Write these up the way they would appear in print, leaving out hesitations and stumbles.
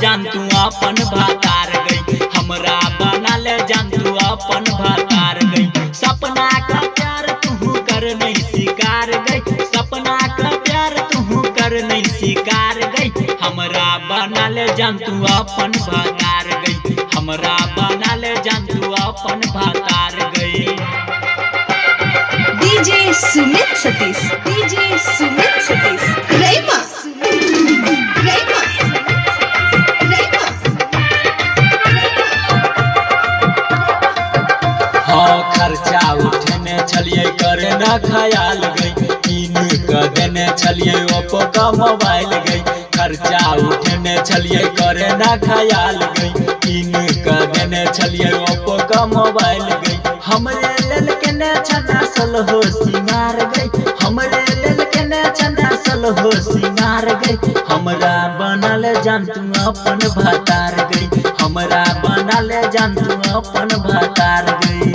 जान तू अपन भातार गई, हमरा बना ले जान तू अपन भातार गई। सपना का प्यार तू कर नहीं शिकार गई, सपना का प्यार तू कर नहीं शिकार गई। हमरा बना ले जान तू अपन भातार गई, हमरा बना ले जान तू अपन भातार गई। डीजे सुमित सतीश, डीजे सुमित सतीश रेमा रेमा रेमा। हाँ खर्चा उठने चलिए करे ना ख्याल गई, कीन कर देने चलिए ओप्पो का मोबाइल गई। खर्चा उठने चलिए करे ना ख्याल गई, कीन कर देने चलिए ओप्पो का मोबाइल गई। हमरे लेल के ने छना सल हो सिंगार गई, हमरे लेल के ने छना सल हो सिंगार गई। हमरा बनल जान तू अपन भातार गई, हमरा बनल जान तू अपन भातार गई।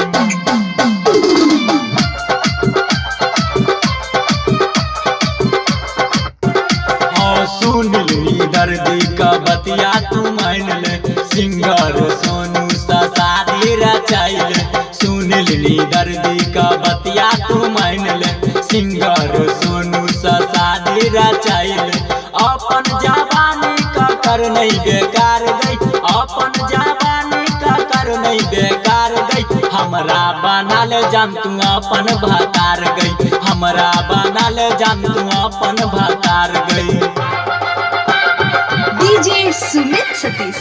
सुन ली दर्दी का बतिया तू मान ले, सिंगर सोनू सा शादी रचाइले। सुन ली दर्दी का बतिया तू मान ले, सिंगर सोनू सा शादी रचाइले। अपन जवानी का कर नहीं बेकार गई, अपन जवानी का कर नहीं बेकार गई। हमरा बना ले जान तू अपन भातार गई, हमरा बना ले जान तू अपन भातार गई। डीजे सुमित सतीश।